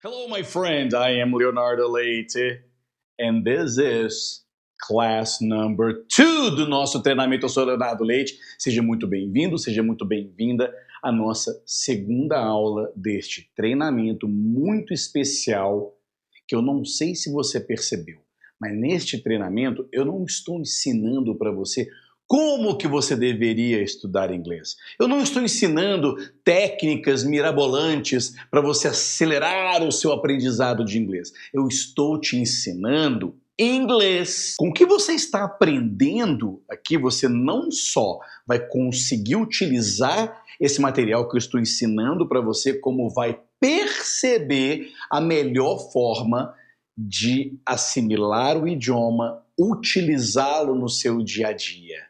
Hello, my friend. I am Leonardo Leite, and this is class number 2 do nosso treinamento. Eu sou Leonardo Leite. Seja muito bem-vindo, seja muito bem-vinda à nossa segunda aula deste treinamento muito especial, que eu não sei se você percebeu, mas neste treinamento eu não estou ensinando para você como que você deveria estudar inglês. Eu não estou ensinando técnicas mirabolantes para você acelerar o seu aprendizado de inglês. Eu estou te ensinando inglês. Com o que você está aprendendo aqui, você não só vai conseguir utilizar esse material que eu estou ensinando para você, como vai perceber a melhor forma de assimilar o idioma, utilizá-lo no seu dia a dia,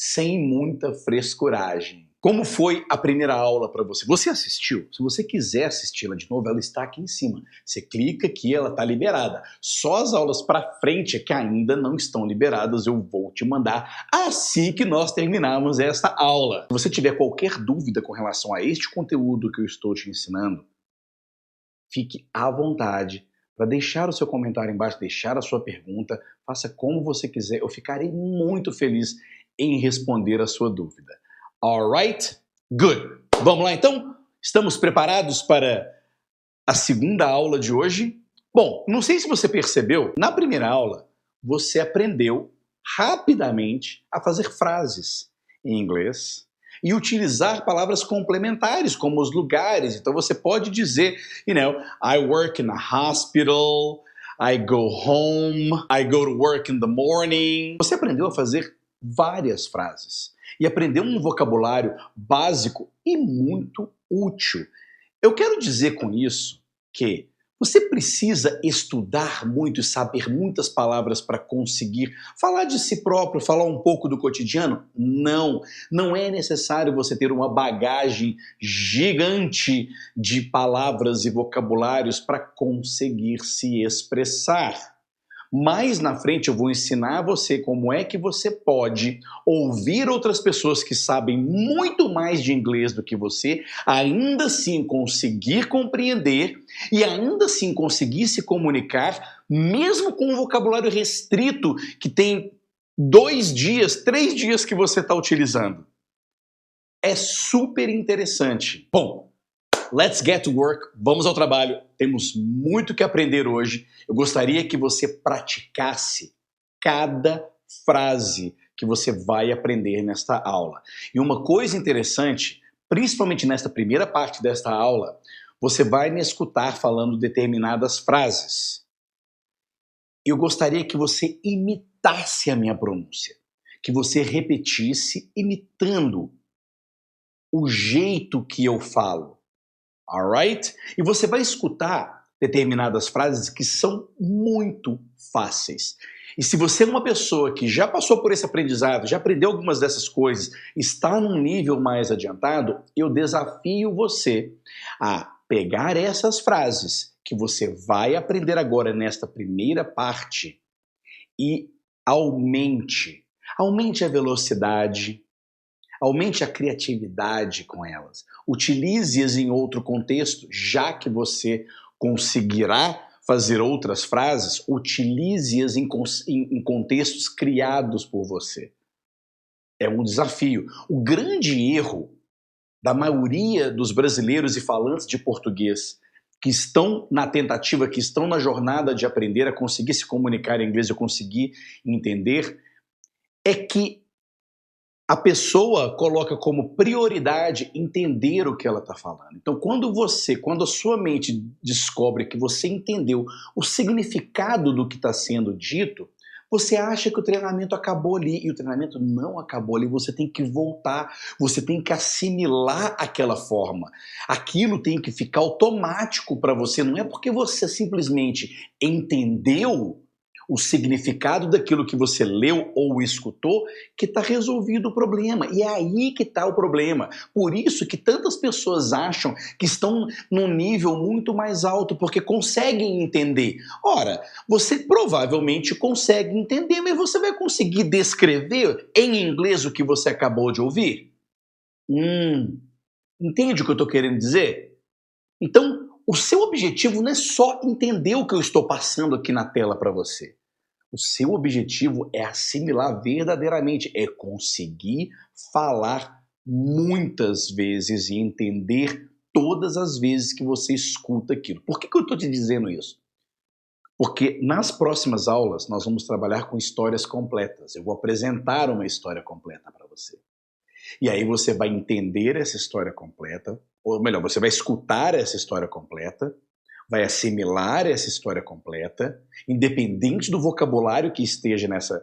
sem muita frescuragem. Como foi a primeira aula para você? Você assistiu? Se você quiser assisti-la de novo, ela está aqui em cima. Você clica aqui, ela está liberada. Só as aulas para frente é que ainda não estão liberadas, eu vou te mandar assim que nós terminarmos esta aula. Se você tiver qualquer dúvida com relação a este conteúdo que eu estou te ensinando, fique à vontade para deixar o seu comentário embaixo, deixar a sua pergunta, faça como você quiser. Eu ficarei muito feliz em responder a sua dúvida. Alright? Good. Vamos lá então? Estamos preparados para a segunda aula de hoje? Bom, não sei se você percebeu, na primeira aula você aprendeu rapidamente a fazer frases em inglês e utilizar palavras complementares, como os lugares. Então você pode dizer, I work in a hospital, I go home, I go to work in the morning. Você aprendeu a fazer várias frases e aprendeu um vocabulário básico e muito útil. Eu quero dizer com isso que você precisa estudar muito e saber muitas palavras para conseguir falar de si próprio, falar um pouco do cotidiano? Não, não é necessário você ter uma bagagem gigante de palavras e vocabulários para conseguir se expressar. Mais na frente eu vou ensinar você como é que você pode ouvir outras pessoas que sabem muito mais de inglês do que você, ainda assim conseguir compreender e ainda assim conseguir se comunicar, mesmo com um vocabulário restrito que tem 2 dias, 3 dias que você está utilizando. É super interessante. Bom, let's get to work, vamos ao trabalho, temos muito que aprender hoje. Eu gostaria que você praticasse cada frase que você vai aprender nesta aula. E uma coisa interessante, principalmente nesta primeira parte desta aula, você vai me escutar falando determinadas frases. Eu gostaria que você imitasse a minha pronúncia, que você repetisse imitando o jeito que eu falo. Alright? E você vai escutar determinadas frases que são muito fáceis. E se você é uma pessoa que já passou por esse aprendizado, já aprendeu algumas dessas coisas, está num nível mais adiantado, eu desafio você a pegar essas frases que você vai aprender agora nesta primeira parte e aumente a velocidade, aumente a criatividade com elas. Utilize-as em outro contexto, já que você conseguirá fazer outras frases, utilize-as em contextos criados por você. É um desafio. O grande erro da maioria dos brasileiros e falantes de português que estão na tentativa, que estão na jornada de aprender a conseguir se comunicar em inglês, a conseguir entender, é que a pessoa coloca como prioridade entender o que ela está falando. Então, quando a sua mente descobre que você entendeu o significado do que está sendo dito, você acha que o treinamento acabou ali, e o treinamento não acabou ali, você tem que voltar, você tem que assimilar aquela forma. Aquilo tem que ficar automático para você, não é porque você simplesmente entendeu o significado daquilo que você leu ou escutou, que está resolvido o problema. E é aí que está o problema. Por isso que tantas pessoas acham que estão num nível muito mais alto, porque conseguem entender. Ora, você provavelmente consegue entender, mas você vai conseguir descrever em inglês o que você acabou de ouvir? Entende o que eu estou querendo dizer? Então, O seu objetivo não é só entender o que eu estou passando aqui na tela para você. O seu objetivo é assimilar verdadeiramente, é conseguir falar muitas vezes e entender todas as vezes que você escuta aquilo. Por que eu estou te dizendo isso? Porque nas próximas aulas nós vamos trabalhar com histórias completas. Eu vou apresentar uma história completa para você. E aí você vai entender essa história completa, ou melhor, você vai escutar essa história completa, vai assimilar essa história completa, independente do vocabulário que esteja nessa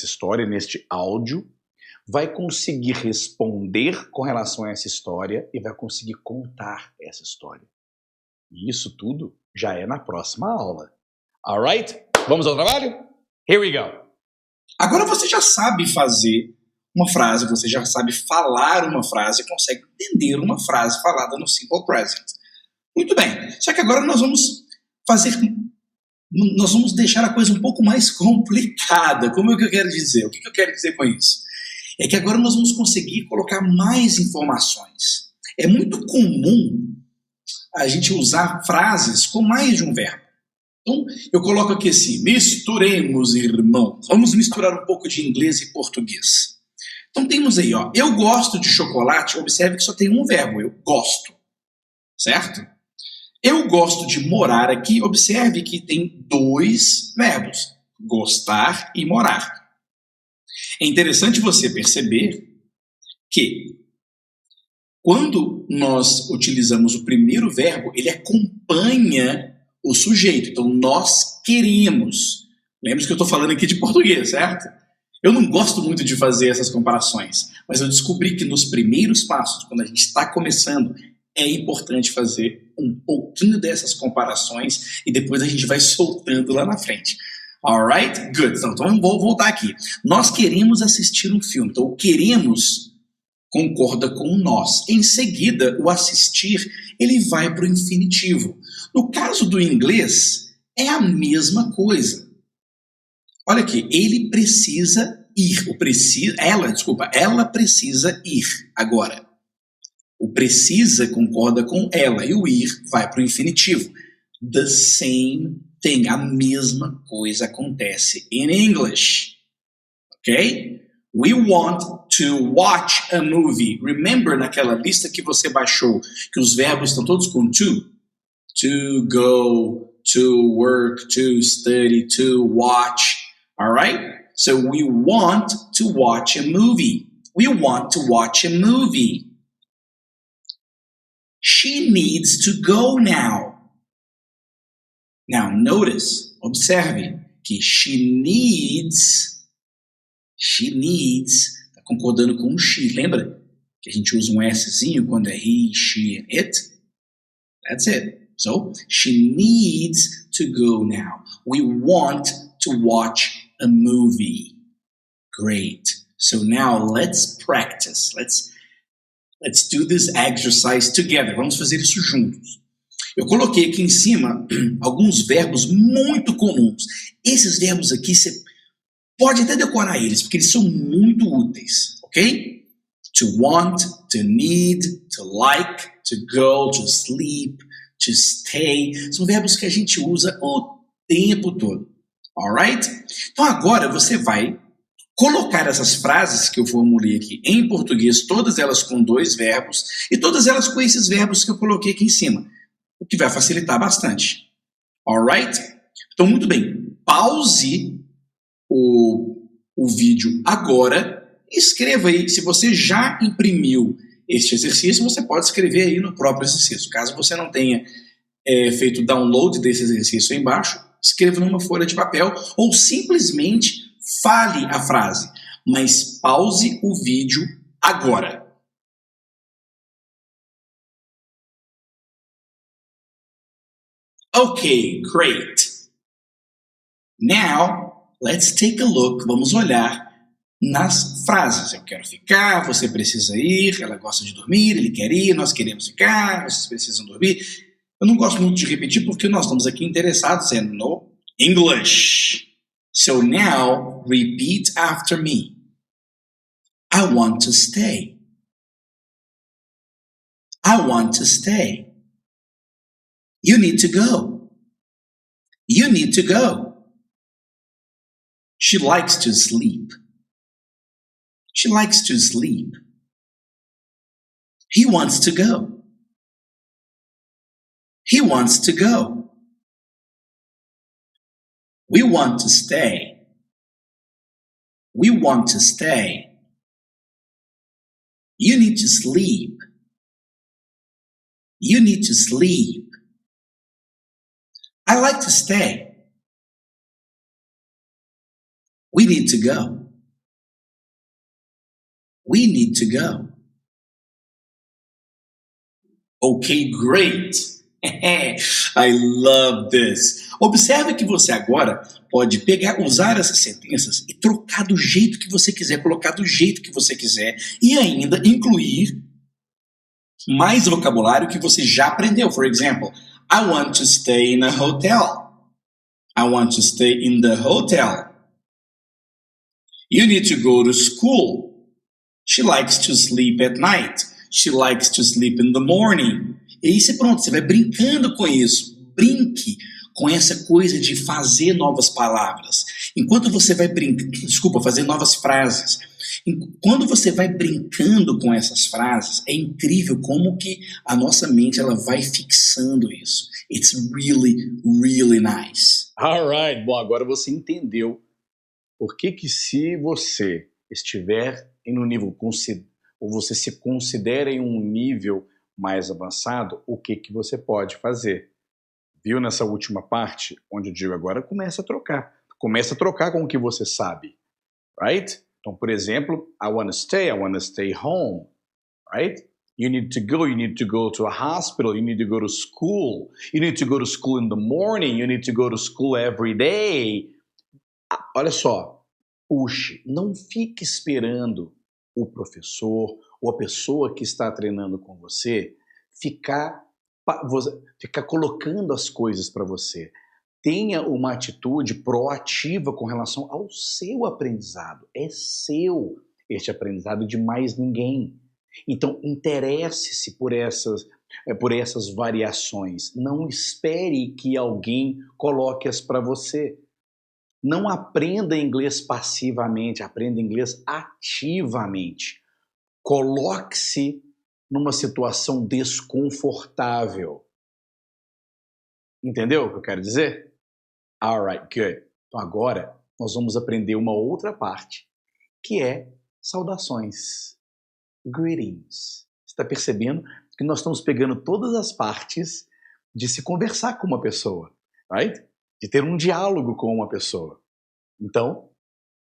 história, neste áudio, vai conseguir responder com relação a essa história e vai conseguir contar essa história. E isso tudo já é na próxima aula. Alright? Vamos ao trabalho? Here we go! Agora você já sabe fazer uma frase, você já sabe falar uma frase, consegue entender uma frase falada no Simple Present. Muito bem, só que agora nós vamos deixar a coisa um pouco mais complicada. Como é que eu quero dizer? O que eu quero dizer com isso? É que agora nós vamos conseguir colocar mais informações. É muito comum a gente usar frases com mais de um verbo. Então, eu coloco aqui assim, misturemos, irmãos. Vamos misturar um pouco de inglês e português. Então temos aí, ó, eu gosto de chocolate, observe que só tem um verbo, eu gosto, certo? Eu gosto de morar aqui, observe que tem dois verbos, gostar e morar. É interessante você perceber que quando nós utilizamos o primeiro verbo, ele acompanha o sujeito. Então, nós queremos. Lembre-se que eu estou falando aqui de português, certo? Eu não gosto muito de fazer essas comparações, mas eu descobri que nos primeiros passos, quando a gente está começando, é importante fazer um pouquinho dessas comparações e depois a gente vai soltando lá na frente. Alright? Good. Então vou voltar aqui. Nós queremos assistir um filme. Então, o queremos concorda com o nós. Em seguida, o assistir, ele vai para o infinitivo. No caso do inglês, é a mesma coisa. Olha aqui, ele precisa ir. Ela precisa ir agora. O precisa concorda com ela e o ir vai para o infinitivo. The same thing, a mesma coisa acontece in English. Ok? We want to watch a movie. Remember naquela lista que você baixou que os verbos estão todos com to? To go, to work, to study, to watch. Alright? So we want to watch a movie. We want to watch a movie. She needs to go now. Now notice, observe que she needs, está concordando com o she. Lembra que a gente usa um Szinho quando é he, she and it? That's it. So, she needs to go now. We want to watch a movie. Great. So now let's practice. Let's do this exercise together. Vamos fazer isso juntos. Eu coloquei aqui em cima alguns verbos muito comuns. Esses verbos aqui você pode até decorar eles, porque eles são muito úteis, ok? To want, to need, to like, to go, to sleep, to stay. São verbos que a gente usa o tempo todo, alright? Então agora você vai colocar essas frases que eu formulei aqui em português, todas elas com dois verbos, e todas elas com esses verbos que eu coloquei aqui em cima, o que vai facilitar bastante. Alright? Então, muito bem. Pause o vídeo agora e escreva aí. Se você já imprimiu este exercício, você pode escrever aí no próprio exercício. Caso você não tenha feito download desse exercício aí embaixo, escreva numa folha de papel ou simplesmente fale a frase, mas pause o vídeo agora. Okay, great. Now, let's take a look. Vamos olhar nas frases. Eu quero ficar, você precisa ir, ela gosta de dormir, ele quer ir, nós queremos ficar, vocês precisam dormir. Eu não gosto muito de repetir porque nós estamos aqui interessados no English. So now, repeat after me. I want to stay. I want to stay. You need to go. You need to go. She likes to sleep. She likes to sleep. He wants to go. He wants to go. We want to stay. We want to stay. You need to sleep. You need to sleep. I like to stay. We need to go. We need to go. Okay, great. I love this. Observe que você agora pode usar essas sentenças e trocar do jeito que você quiser, colocar do jeito que você quiser e ainda incluir mais vocabulário que você já aprendeu. For example, I want to stay in a hotel. I want to stay in the hotel. You need to go to school. She likes to sleep at night. She likes to sleep in the morning. E aí você vai brincando com isso. Brinque com essa coisa de fazer novas palavras. Enquanto você vai fazer novas frases. Quando você vai brincando com essas frases, é incrível como que a nossa mente ela vai fixando isso. It's really, really nice. Alright, bom, agora você entendeu por que se você estiver em um nível, ou você se considera em um nível mais avançado, o que você pode fazer. Viu nessa última parte, onde eu digo agora, começa a trocar. Começa a trocar com o que você sabe, right? Então, por exemplo, I want to stay home, right? You need to go to a hospital, you need to go to school, you need to go to school in the morning, you need to go to school every day. Olha só, puxe, não fique esperando o professor ou a pessoa que está treinando com você ficar colocando as coisas para você. Tenha uma atitude proativa com relação ao seu aprendizado. É seu este aprendizado de mais ninguém. Então, interesse-se por essas variações. Não espere que alguém coloque-as para você. Não aprenda inglês passivamente, aprenda inglês ativamente. Coloque-se numa situação desconfortável. Entendeu o que eu quero dizer? Alright, good. Então agora nós vamos aprender uma outra parte, que é saudações. Greetings. Você está percebendo que nós estamos pegando todas as partes de se conversar com uma pessoa, right? De ter um diálogo com uma pessoa. Então,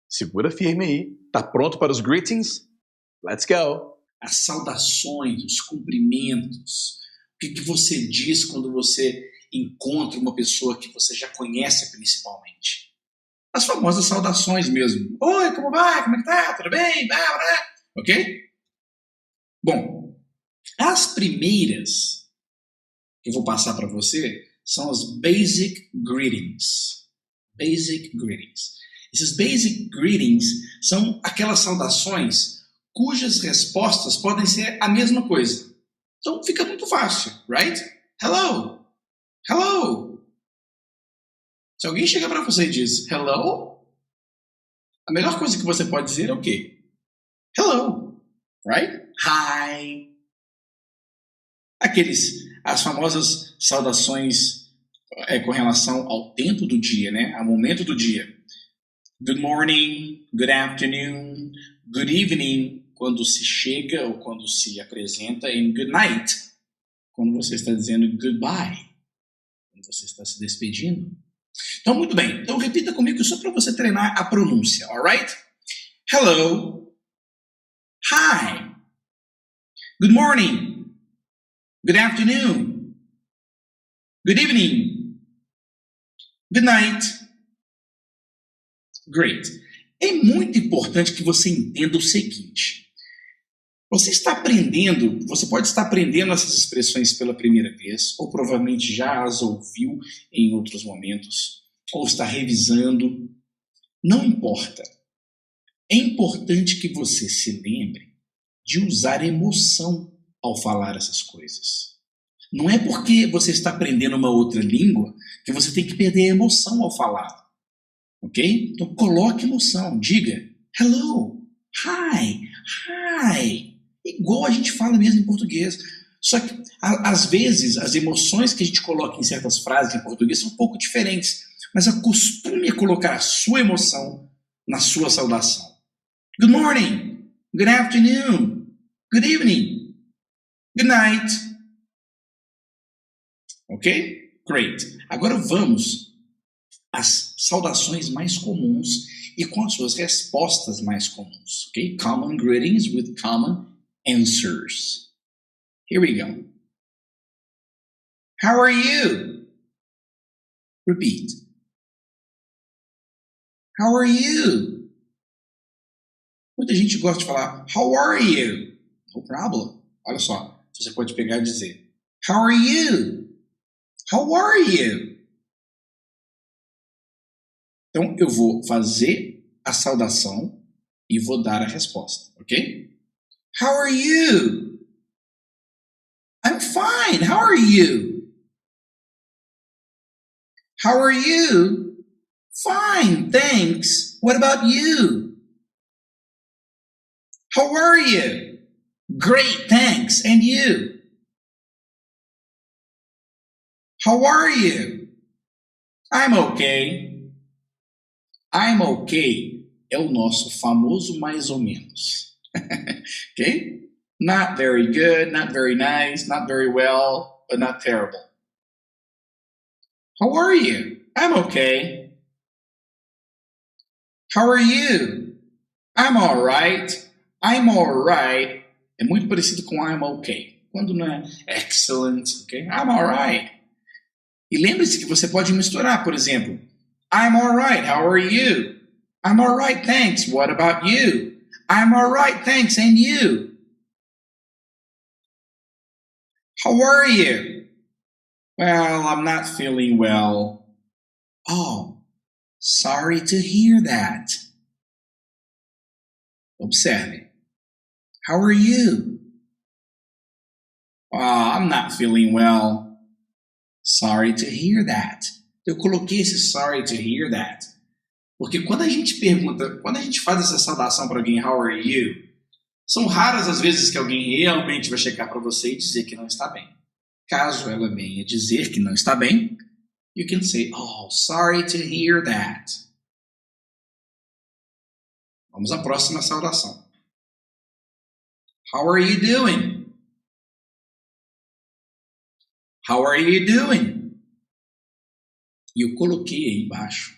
segura firme aí. Tá pronto para os greetings? Let's go! As saudações, os cumprimentos. O que você diz quando você encontra uma pessoa que você já conhece principalmente? As famosas saudações mesmo. Oi, como vai? Como é que tá? Tudo bem? Ok? Bom, as primeiras que eu vou passar para você são as basic greetings. Basic greetings. Esses basic greetings são aquelas saudações cujas respostas podem ser a mesma coisa. Então fica muito fácil, right? Hello. Hello. Se alguém chega para você e diz hello, a melhor coisa que você pode dizer é o quê? Hello. Right? Hi. As famosas saudações com relação ao tempo do dia, né? Ao momento do dia. Good morning, good afternoon, good evening, quando se chega ou quando se apresenta, e good night, quando você está dizendo goodbye, quando você está se despedindo. Então, muito bem. Então, repita comigo só para você treinar a pronúncia, alright? Hello. Hi. Good morning. Good afternoon. Good evening. Good night. Great. É muito importante que você entenda o seguinte. Você pode estar aprendendo essas expressões pela primeira vez, ou provavelmente já as ouviu em outros momentos, ou está revisando. Não importa. É importante que você se lembre de usar emoção ao falar essas coisas. Não é porque você está aprendendo uma outra língua que você tem que perder a emoção ao falar. Ok? Então coloque emoção. Diga hello, hi, hi. Igual a gente fala mesmo em português. Só que, às vezes, as emoções que a gente coloca em certas frases em português são um pouco diferentes. Mas acostume a colocar a sua emoção na sua saudação. Good morning, good afternoon, good evening, good night. Ok? Great. Agora vamos às saudações mais comuns e com as suas respostas mais comuns. Ok? Common greetings with common answers. Here we go. How are you? Repeat. How are you? Muita gente gosta de falar how are you? No problem. Olha só, você pode pegar e dizer how are you? How are you? Então eu vou fazer a saudação e vou dar a resposta, ok? How are you? I'm fine. How are you? How are you? Fine, thanks. What about you? How are you? Great, thanks. And you? How are you? I'm okay. I'm okay é o nosso famoso mais ou menos. Ok? Not very good, not very nice, not very well, but not terrible. How are you? I'm okay. How are you? I'm all right. I'm all right. É muito parecido com I'm okay. Quando não é excellent, ok? I'm all right. E lembre-se que você pode misturar, por exemplo, I'm all right, how are you? I'm all right, thanks, what about you? I'm all right, thanks, and you? How are you? Well, I'm not feeling well. Oh, sorry to hear that. Observe. How are you? Oh, I'm not feeling well. Sorry to hear that. Eu coloquei esse sorry to hear that porque quando a gente pergunta, quando a gente faz essa saudação para alguém, how are you? São raras as vezes que alguém realmente vai chegar para você e dizer que não está bem. Caso ela venha dizer que não está bem, you can say, oh, sorry to hear that. Vamos à próxima saudação. How are you doing? How are you doing? E eu coloquei aí embaixo.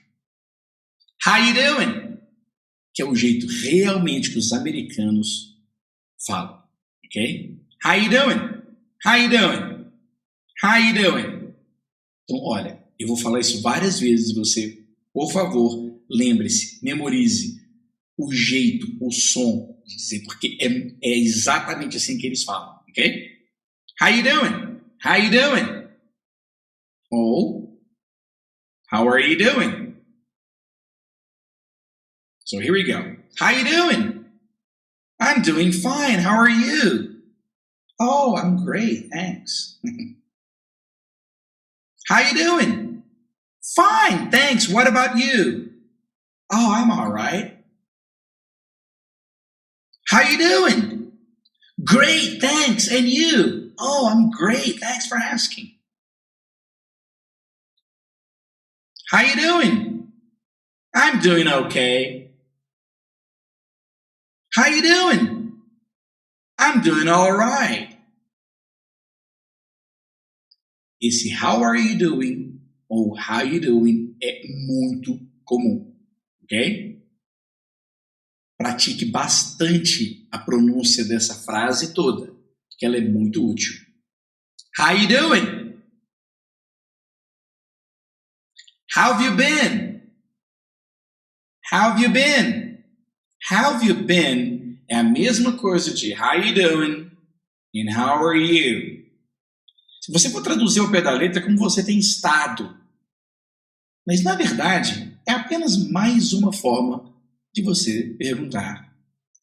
How you doing? Que é o jeito realmente que os americanos falam. Ok? How you doing? How you doing? How you doing? Então, olha, eu vou falar isso várias vezes. Você, por favor, lembre-se, memorize o jeito, o som de dizer, porque é exatamente assim que eles falam. Ok? How you doing? How you doing? Ou, how are you doing? So here we go. How you doing? I'm doing fine. How are you? Oh, I'm great. Thanks. How you doing? Fine. Thanks. What about you? Oh, I'm all right. How you doing? Great. Thanks. And you? Oh, I'm great. Thanks for asking. How you doing? I'm doing okay. How you doing? I'm doing all right. Esse how are you doing ou how you doing é muito comum, ok? Pratique bastante a pronúncia dessa frase toda, porque ela é muito útil. How you doing? How have you been? How have you been? How have you been é a mesma coisa de how you doing and how are you. Se você for traduzir ao pé da letra, é como você tem estado. Mas, na verdade, é apenas mais uma forma de você perguntar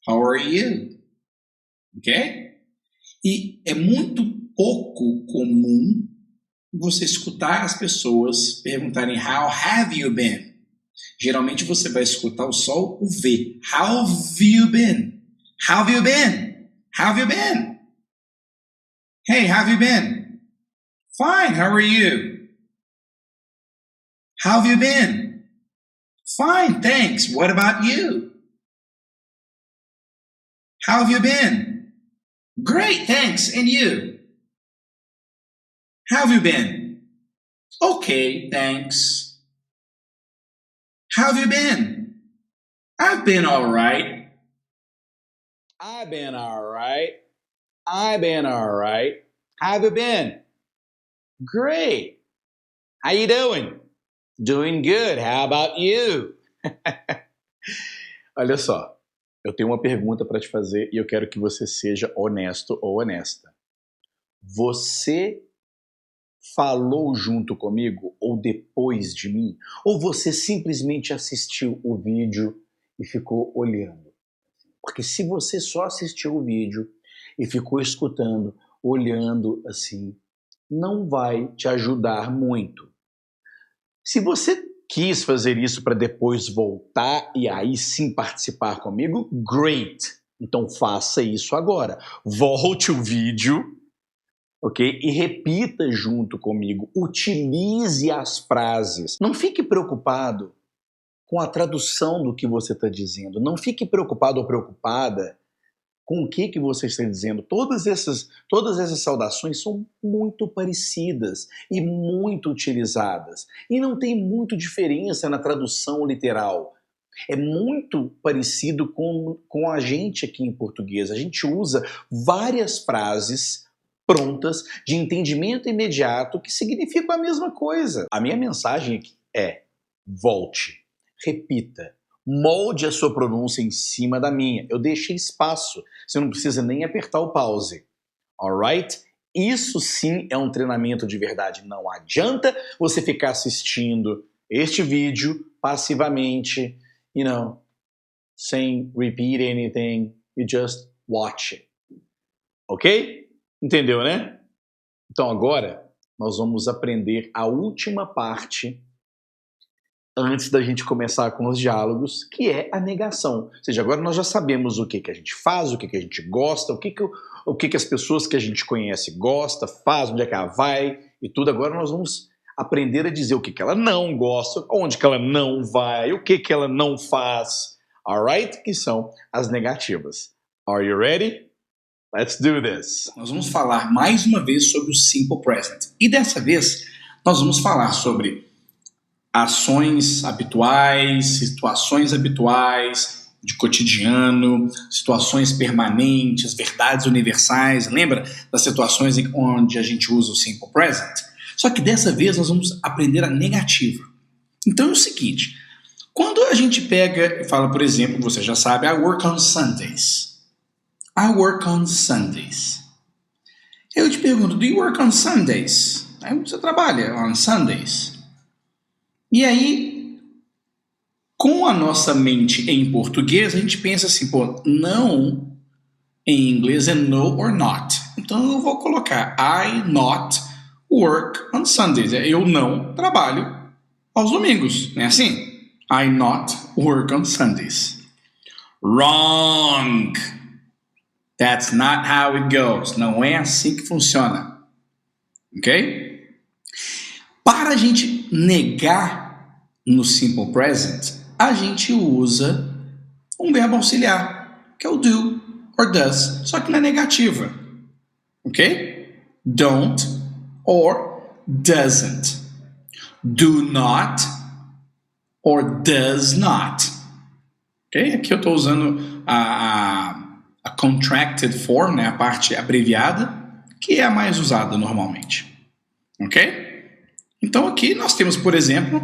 how are you? Ok? E é muito pouco comum você escutar as pessoas perguntarem How have you been? Geralmente você vai escutar só o V. How have you been? How have you been? How have you been? Hey, how have you been? Fine, how are you? How have you been? Fine, thanks. What about you? How have you been? Great, thanks. And you? How have you been? Okay, thanks. How have you been? I've been all right. I've been all right. I've been all right. How have you been? Great. How you doing? Doing good. How about you? Olha só, eu tenho uma pergunta para te fazer e eu quero que você seja honesto ou honesta. Você falou junto comigo ou depois de mim? Ou você simplesmente assistiu o vídeo e ficou olhando? Porque se você só assistiu o vídeo e ficou escutando, olhando assim, não vai te ajudar muito. Se você quis fazer isso para depois voltar e aí sim participar comigo, great! Então faça isso agora. Volte o vídeo, ok? E repita junto comigo. Utilize as frases. Não fique preocupado com a tradução do que você está dizendo. Não fique preocupado ou preocupada com o que você está dizendo. Todas essas saudações são muito parecidas e muito utilizadas. E não tem muito diferença na tradução literal. É muito parecido com a gente aqui em português. A gente usa várias frases prontas, de entendimento imediato, que significam a mesma coisa. A minha mensagem aqui é: volte, repita, molde a sua pronúncia em cima da minha. Eu deixei espaço, você não precisa nem apertar o pause. Alright? Isso sim é um treinamento de verdade. Não adianta você ficar assistindo este vídeo passivamente, sem repeat anything, you just watch it. Ok? Entendeu, né? Então agora nós vamos aprender a última parte antes da gente começar com os diálogos, que é a negação. Ou seja, agora nós já sabemos o que a gente faz, o que a gente gosta, o que as pessoas que a gente conhece gosta, faz, onde é que ela vai e tudo. Agora nós vamos aprender a dizer o que ela não gosta, onde que ela não vai, o que ela não faz. Alright? Que são as negativas. Are you ready? Let's do this. Nós vamos falar mais uma vez sobre o Simple Present. E dessa vez nós vamos falar sobre ações habituais, situações habituais de cotidiano, situações permanentes, verdades universais. Lembra das situações onde a gente usa o Simple Present? Só que dessa vez nós vamos aprender a negativa. Então é o seguinte, quando a gente pega e fala, por exemplo, você já sabe, I work on Sundays. I work on Sundays. Eu te pergunto, do you work on Sundays? Aí você trabalha on Sundays. E aí, com a nossa mente em português, a gente pensa assim, não em inglês é no or not. Então eu vou colocar I not work on Sundays. Eu não trabalho aos domingos. Não é assim? I not work on Sundays. Wrong! That's not how it goes. Não é assim que funciona. Ok? Para a gente negar no Simple Present, a gente usa um verbo auxiliar, que é o do or does, só que na negativa. Ok? Don't or doesn't. Do not or does not. Ok? Aqui eu estou usando a contracted form, né, a parte abreviada, que é a mais usada normalmente. Ok? Então aqui nós temos, por exemplo,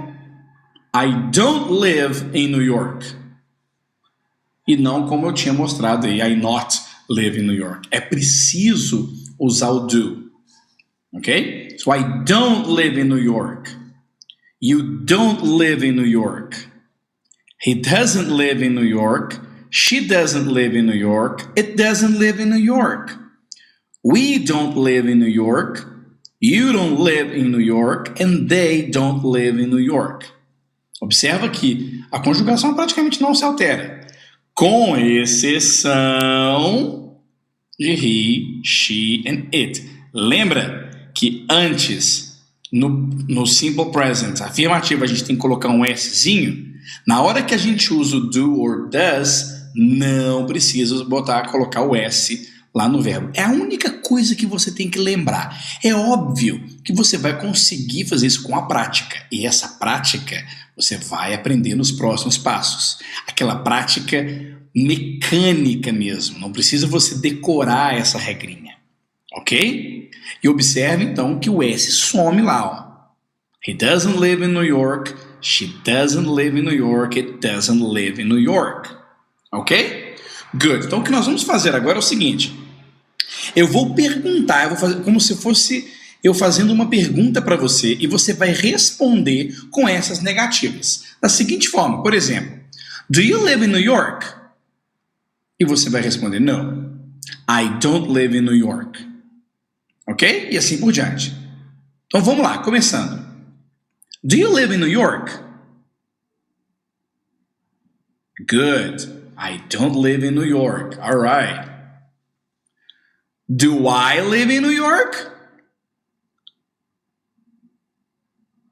I don't live in New York. E não como eu tinha mostrado aí, I not live in New York. É preciso usar o do. Ok? So I don't live in New York. You don't live in New York. He doesn't live in New York. She doesn't live in New York. It doesn't live in New York. We don't live in New York. You don't live in New York. And they don't live in New York. Observa que a conjugação praticamente não se altera, com exceção de he, she and it. Lembra que antes, no simple present afirmativo, a gente tem que colocar um Szinho. Na hora que a gente usa o do or does, não precisa colocar o S lá no verbo. É a única coisa que você tem que lembrar. É óbvio que você vai conseguir fazer isso com a prática. E essa prática você vai aprender nos próximos passos. Aquela prática mecânica mesmo. Não precisa você decorar essa regrinha. Ok? E observe então que o S some lá. Ó. He doesn't live in New York. She doesn't live in New York. It doesn't live in New York. Ok? Good. Então o que nós vamos fazer agora é o seguinte. Eu vou perguntar, eu vou fazer como se fosse eu fazendo uma pergunta para você e você vai responder com essas negativas. Da seguinte forma, por exemplo, do you live in New York? E você vai responder, no. I don't live in New York. Ok? E assim por diante. Então vamos lá, começando. Do you live in New York? Good. I don't live in New York. All right. Do I live in New York?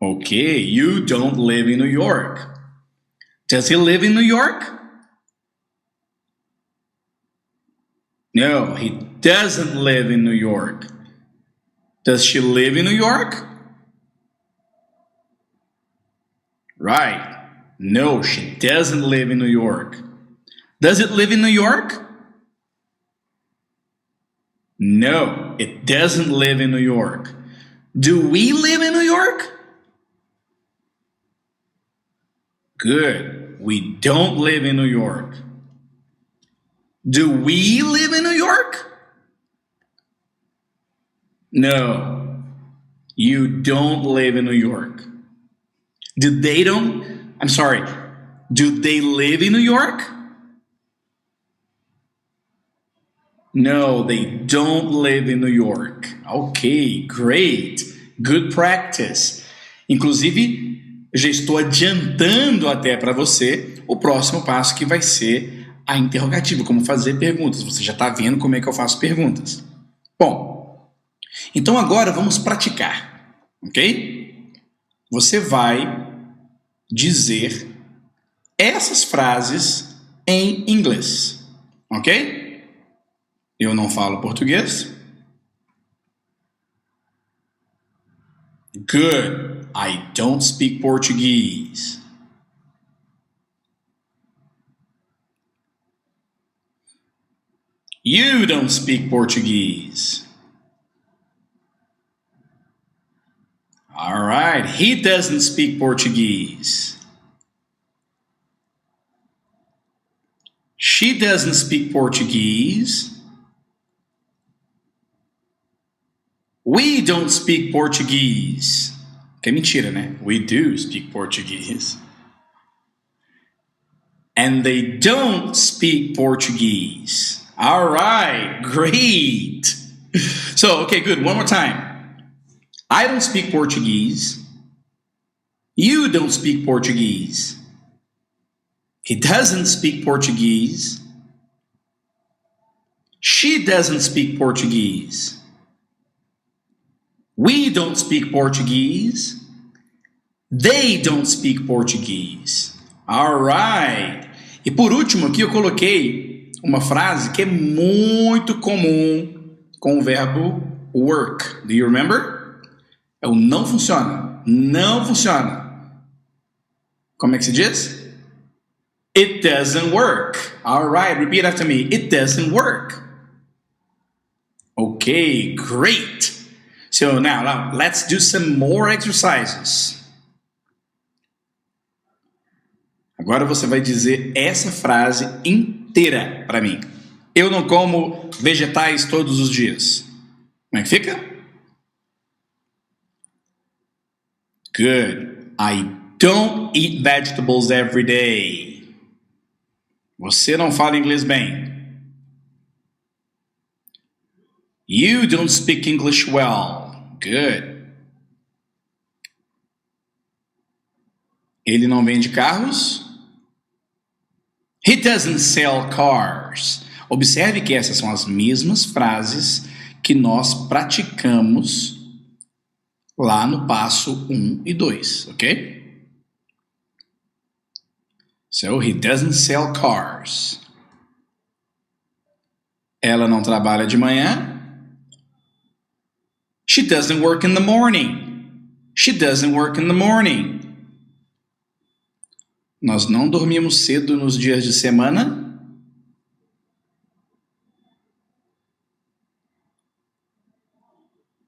Okay, you don't live in New York. Does he live in New York? No, he doesn't live in New York. Does she live in New York? Right. No, she doesn't live in New York. Does it live in New York? No, it doesn't live in New York. Do we live in New York? Good. We don't live in New York. Do we live in New York? No, you don't live in New York. Do they live in New York? No, they don't live in New York. Ok, great. Good practice. Inclusive, já estou adiantando até para você o próximo passo que vai ser a interrogativa, como fazer perguntas. Você já está vendo como é que eu faço perguntas. Bom, então agora vamos praticar, ok? Você vai dizer essas frases em inglês, ok? Eu não falo português. Good. I don't speak Portuguese. You don't speak Portuguese. All right. He doesn't speak Portuguese. She doesn't speak Portuguese. We don't speak Portuguese. Que é mentira, né? We do speak Portuguese. And they don't speak Portuguese. All right, great. So, okay, good. One more time. I don't speak Portuguese. You don't speak Portuguese. He doesn't speak Portuguese. She doesn't speak Portuguese. We don't speak Portuguese. They don't speak Portuguese. All right. E por último aqui eu coloquei uma frase que é muito comum com o verbo work. Do you remember? É o não funciona. Não funciona. Como é que se diz? It doesn't work. All right. Repeat after me. It doesn't work. Okay, great. So now let's do some more exercises. Agora você vai dizer essa frase inteira para mim. Eu não como vegetais todos os dias. Como é que fica? Good. I don't eat vegetables every day. Você não fala inglês bem. You don't speak English well. Good. Ele não vende carros. He doesn't sell cars. Observe que essas são as mesmas frases que nós praticamos lá no passo 1 e 2, ok? So, he doesn't sell cars. Ela não trabalha de manhã. She doesn't work in the morning. She doesn't work in the morning. Nós não dormimos cedo nos dias de semana.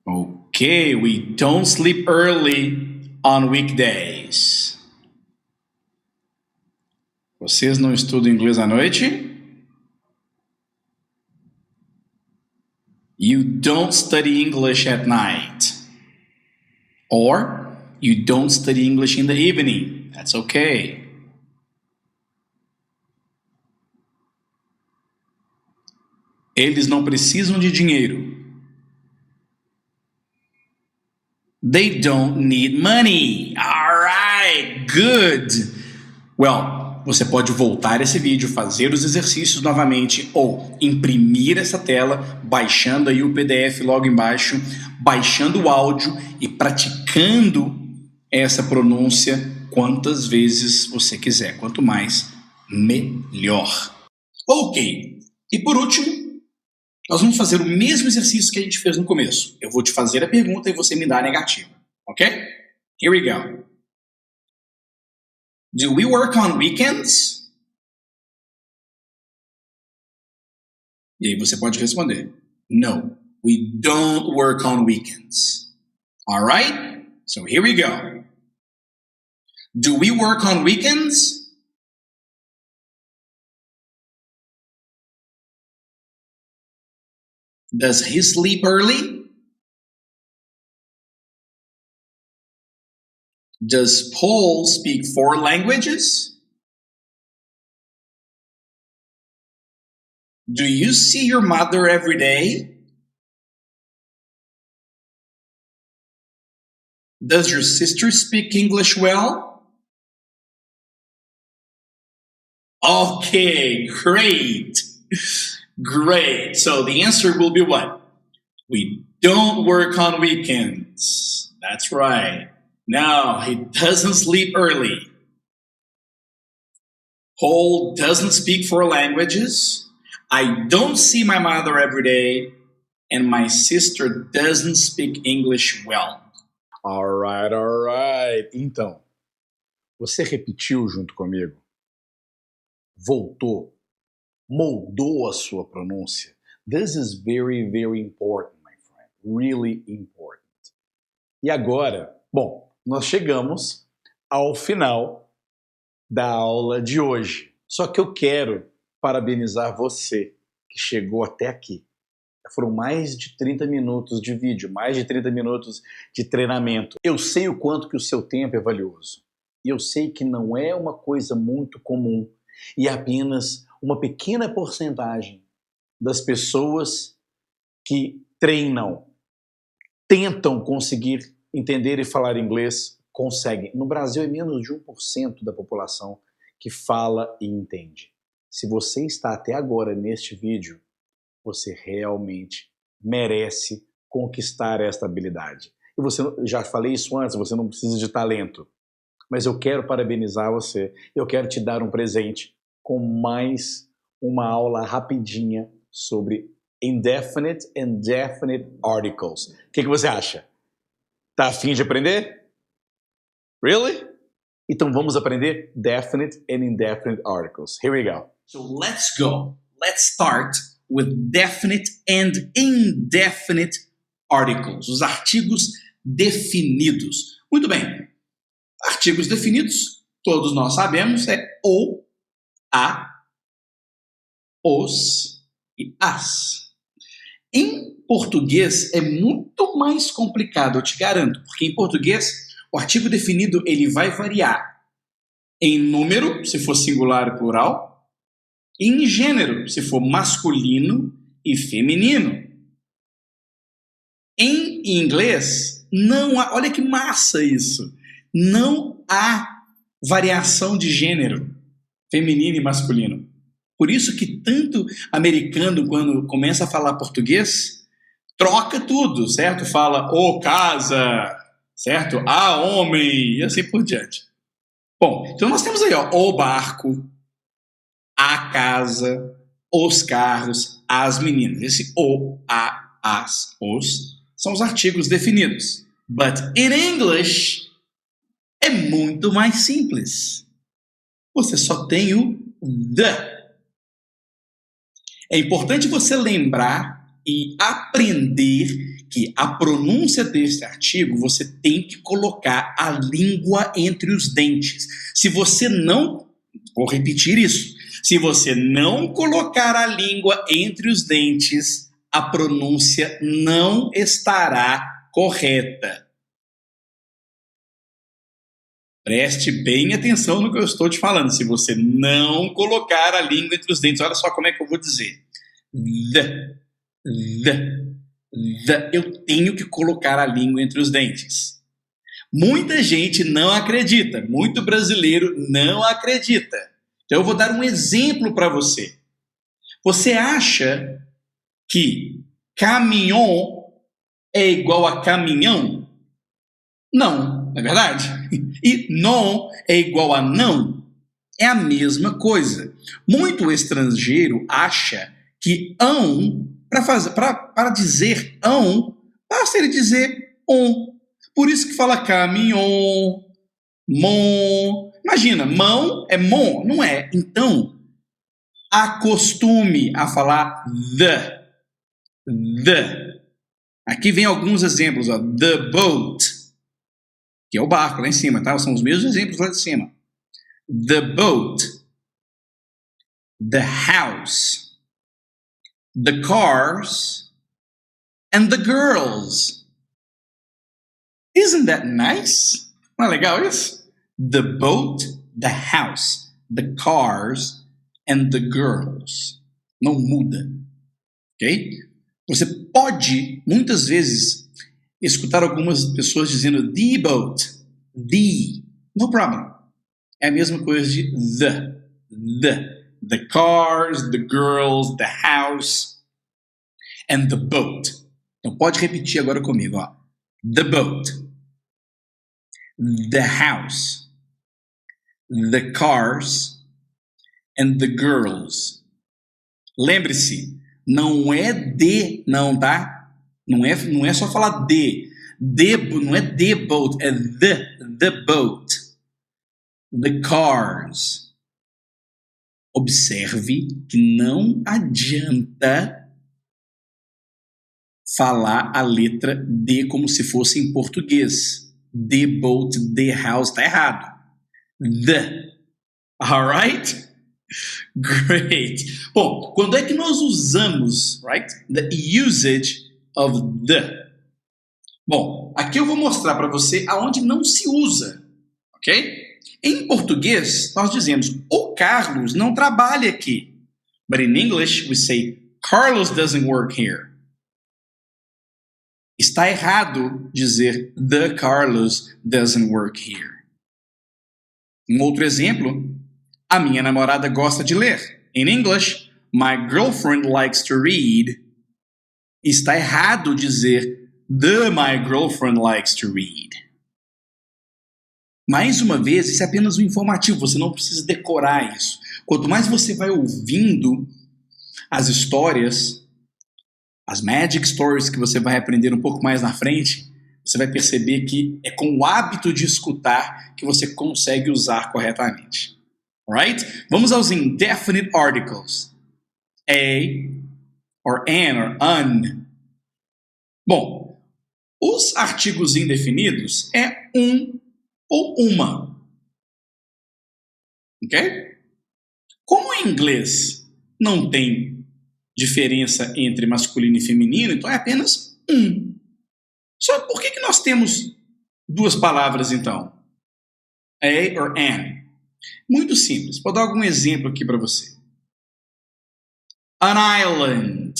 Okay, we don't sleep early on weekdays. Vocês não estudam inglês à noite? You don't study English at night. Or, you don't study English in the evening. That's okay. Eles não precisam de dinheiro. They don't need money. All right, good. Well, você pode voltar esse vídeo, fazer os exercícios novamente ou imprimir essa tela, baixando aí o PDF logo embaixo, baixando o áudio e praticando essa pronúncia quantas vezes você quiser. Quanto mais, melhor. Ok. E por último, nós vamos fazer o mesmo exercício que a gente fez no começo. Eu vou te fazer a pergunta e você me dá a negativa. Ok? Here we go. Do we work on weekends? E aí você pode responder. No, we don't work on weekends. All right? So here we go. Do we work on weekends? Does he sleep early? Does Paul speak 4 languages? Do you see your mother every day? Does your sister speak English well? Okay, great. Great. So the answer will be what? We don't work on weekends. That's right. No, he doesn't sleep early. Paul doesn't speak 4 languages. I don't see my mother every day. And my sister doesn't speak English well. All right. Então, você repetiu junto comigo? Voltou? Moldou a sua pronúncia? This is very, very important, my friend. Really important. E agora, bom, nós chegamos ao final da aula de hoje. Só que eu quero parabenizar você que chegou até aqui. Foram mais de 30 minutos de vídeo, mais de 30 minutos de treinamento. Eu sei o quanto que o seu tempo é valioso. E eu sei que não é uma coisa muito comum e é apenas uma pequena porcentagem das pessoas que treinam, tentam conseguir entender e falar inglês, conseguem. No Brasil é menos de 1% da população que fala e entende. Se você está até agora neste vídeo, você realmente merece conquistar esta habilidade. E você, já falei isso antes, você não precisa de talento. Mas eu quero parabenizar você, eu quero te dar um presente com mais uma aula rapidinha sobre indefinite and definite articles. O que você acha? Tá a fim de aprender? Really? Então vamos aprender definite and indefinite articles. Here we go. So let's go. Let's start with definite and indefinite articles. Os artigos definidos. Muito bem. Artigos definidos, todos nós sabemos, é o, a, os e as. Em português é muito mais complicado, eu te garanto, porque em português o artigo definido ele vai variar em número, se for singular e plural, e em gênero, se for masculino e feminino. Em inglês, não há, olha que massa isso, não há variação de gênero, feminino e masculino. Por isso que tanto americano, quando começa a falar português, troca tudo, certo? Fala o casa, certo? A homem, e assim por diante. Bom, então nós temos aí, ó, o barco, a casa, os carros, as meninas. Esse o, a, as, os são os artigos definidos. But in English é muito mais simples. Você só tem o the. É importante você lembrar e aprender que a pronúncia desse artigo você tem que colocar a língua entre os dentes. Se você não, vou repetir isso, se você não colocar a língua entre os dentes, a pronúncia não estará correta. Preste bem atenção no que eu estou te falando. Se você não colocar a língua entre os dentes, olha só como é que eu vou dizer. The. Eu tenho que colocar a língua entre os dentes. Muita gente não acredita. Muito brasileiro não acredita. Então eu vou dar um exemplo para você. Você acha que caminhão é igual a caminhão? Não, não é verdade? E non é igual a não? É a mesma coisa. Muito estrangeiro acha que para dizer basta ele dizer on. Por isso que fala caminhão, mon. Imagina, mão é mon, não é? Então, acostume a falar the. Aqui vem alguns exemplos, ó. The boat, que é o barco lá em cima, tá? São os mesmos exemplos lá de cima. The boat, the house, the cars, and the girls. Isn't that nice? Não é legal isso? The boat, the house, the cars, and the girls. Não muda. Ok? Você pode, muitas vezes, escutar algumas pessoas dizendo the boat, the. No problem. É a mesma coisa de the. The cars, the girls, the house, and the boat. Então pode repetir agora comigo, ó. The boat, the house, the cars, and the girls. Lembre-se, não é de, não, tá? Não é só falar de. Não é the boat, é the boat. The cars. Observe que não adianta falar a letra D como se fosse em português. The boat, the house, tá errado. The. Alright? Great. Bom, quando é que nós usamos, right? The usage of the. Bom, aqui eu vou mostrar para você aonde não se usa, ok? Em português, nós dizemos, o Carlos não trabalha aqui. But in English, we say, Carlos doesn't work here. Está errado dizer, the Carlos doesn't work here. Um outro exemplo, a minha namorada gosta de ler. In English, my girlfriend likes to read. Está errado dizer, my girlfriend likes to read. Mais uma vez, isso é apenas um informativo, você não precisa decorar isso. Quanto mais você vai ouvindo as histórias, as magic stories que você vai aprender um pouco mais na frente, você vai perceber que é com o hábito de escutar que você consegue usar corretamente. Alright? Vamos aos indefinite articles. A, or an, or un. Bom, os artigos indefinidos é um ou uma. Ok? Como em inglês não tem diferença entre masculino e feminino, então é apenas um. Só por que nós temos duas palavras, então? A or an? Muito simples. Vou dar algum exemplo aqui para você. An island.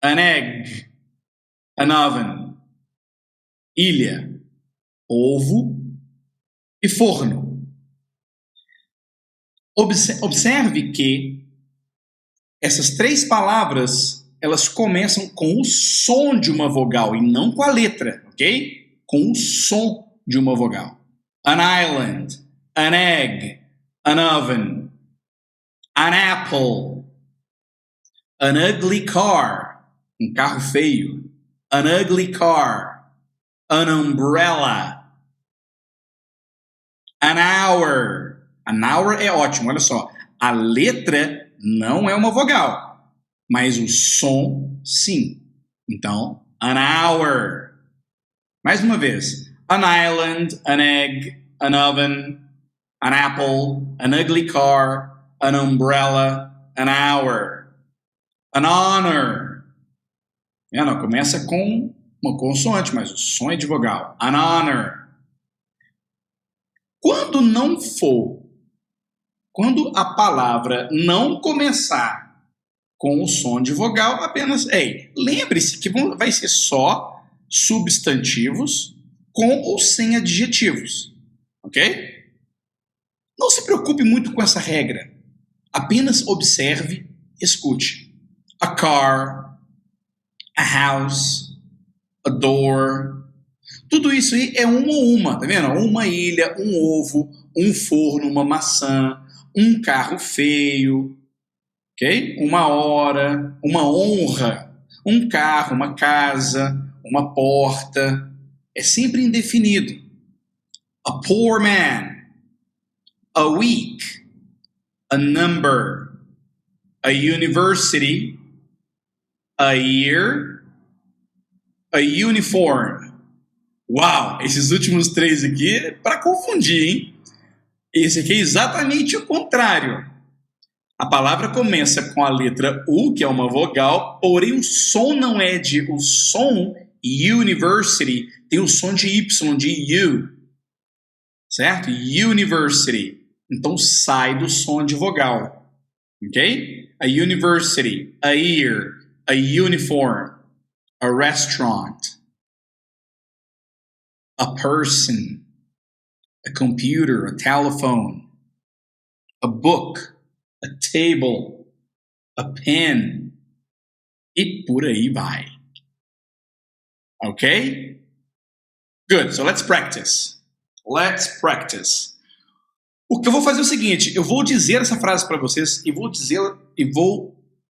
An egg. an oven, ilha, ovo e forno. Observe que essas três palavras, elas começam com o som de uma vogal e não com a letra, ok? Com o som de uma vogal. An island, an egg, an oven, an apple, an ugly car, um carro feio, an ugly car, an umbrella, an hour. An hour é ótimo, olha só. A letra não é uma vogal, mas o som, sim. Então, an hour. Mais uma vez. An island, an egg, an oven, an apple, an ugly car, an umbrella, an hour. An honor. Não, começa com uma consoante, mas o som é de vogal. An honor. Quando a palavra não começar com o som de vogal, apenas, lembre-se que vai ser só substantivos com ou sem adjetivos, ok? Não se preocupe muito com essa regra. Apenas observe, escute. A car, a house, a door. Tudo isso aí é uma, tá vendo? Uma ilha, um ovo, um forno, uma maçã, um carro feio, ok? Uma hora, uma honra, um carro, uma casa, uma porta. É sempre indefinido. A poor man, a week, a number, a university, a year, a uniform. Uau, esses últimos três aqui é para confundir, hein? Esse aqui é exatamente o contrário. A palavra começa com a letra U, que é uma vogal, porém o som não é de... O som, university, tem o som de Y, de U. Certo? University. Então sai do som de vogal. Ok? A university, a year, a uniform, a restaurant, a person, a computer, a telephone, a book, a table, a pen, e por aí vai. Okay? Good, so let's practice. Let's practice. O que eu vou fazer é o seguinte, eu vou dizer essa frase para vocês e vou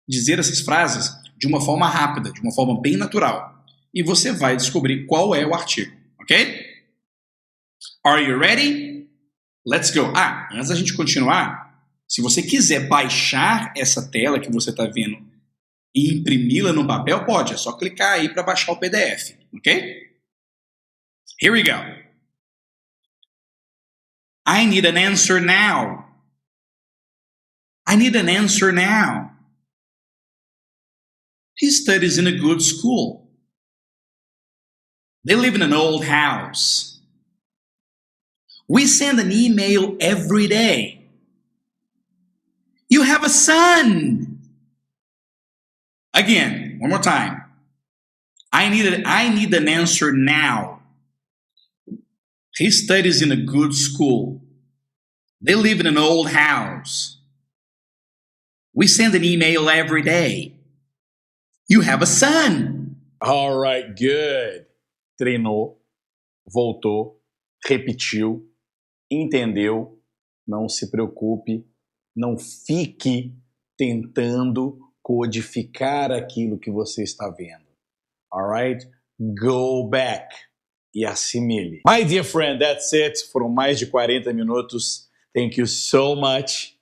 dizer essas frases de uma forma rápida, de uma forma bem natural. E você vai descobrir qual é o artigo, ok? Are you ready? Let's go. Antes da gente continuar, se você quiser baixar essa tela que você está vendo e imprimi-la no papel, pode. É só clicar aí para baixar o PDF, ok? Here we go. I need an answer now. I need an answer now. He studies in a good school. They live in an old house. We send an email every day. You have a son. Again, one more time. I need an answer now. He studies in a good school. They live in an old house. We send an email every day. You have a son. All right, good. Treinou, voltou, repetiu, entendeu. Não se preocupe, não fique tentando codificar aquilo que você está vendo. All right? Go back e assimile. My dear friend, that's it. Foram mais de 40 minutos. Thank you so much.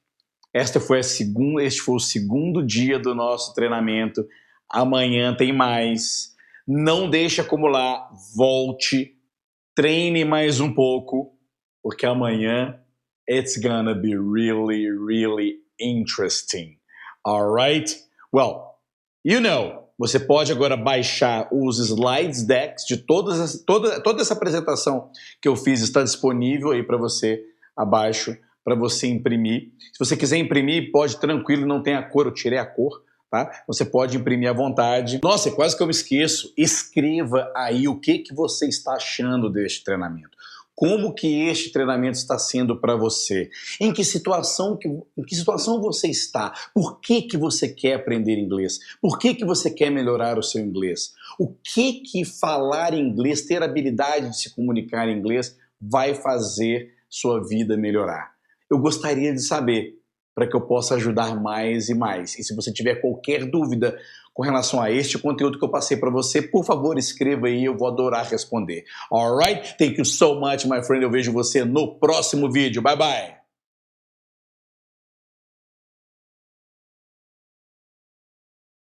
Este foi o segundo dia do nosso treinamento. Amanhã tem mais. Não deixe acumular. Volte. Treine mais um pouco. Porque amanhã it's gonna be really, really interesting. Alright? Well, you know, você pode agora baixar os slides decks de toda essa apresentação que eu fiz, está disponível aí para você abaixo, para você imprimir. Se você quiser imprimir, pode tranquilo, não tem a cor, eu tirei a cor, tá? Você pode imprimir à vontade. Nossa, quase que eu me esqueço. Escreva aí o que você está achando deste treinamento. Como que este treinamento está sendo para você? Em que situação você está? Por que você quer aprender inglês? Por que você quer melhorar o seu inglês? O que falar inglês, ter habilidade de se comunicar em inglês vai fazer sua vida melhorar? Eu gostaria de saber, para que eu possa ajudar mais e mais. E se você tiver qualquer dúvida com relação a este conteúdo que eu passei para você, por favor, escreva aí, eu vou adorar responder. Alright? Thank you so much, my friend. Eu vejo você no próximo vídeo. Bye, bye!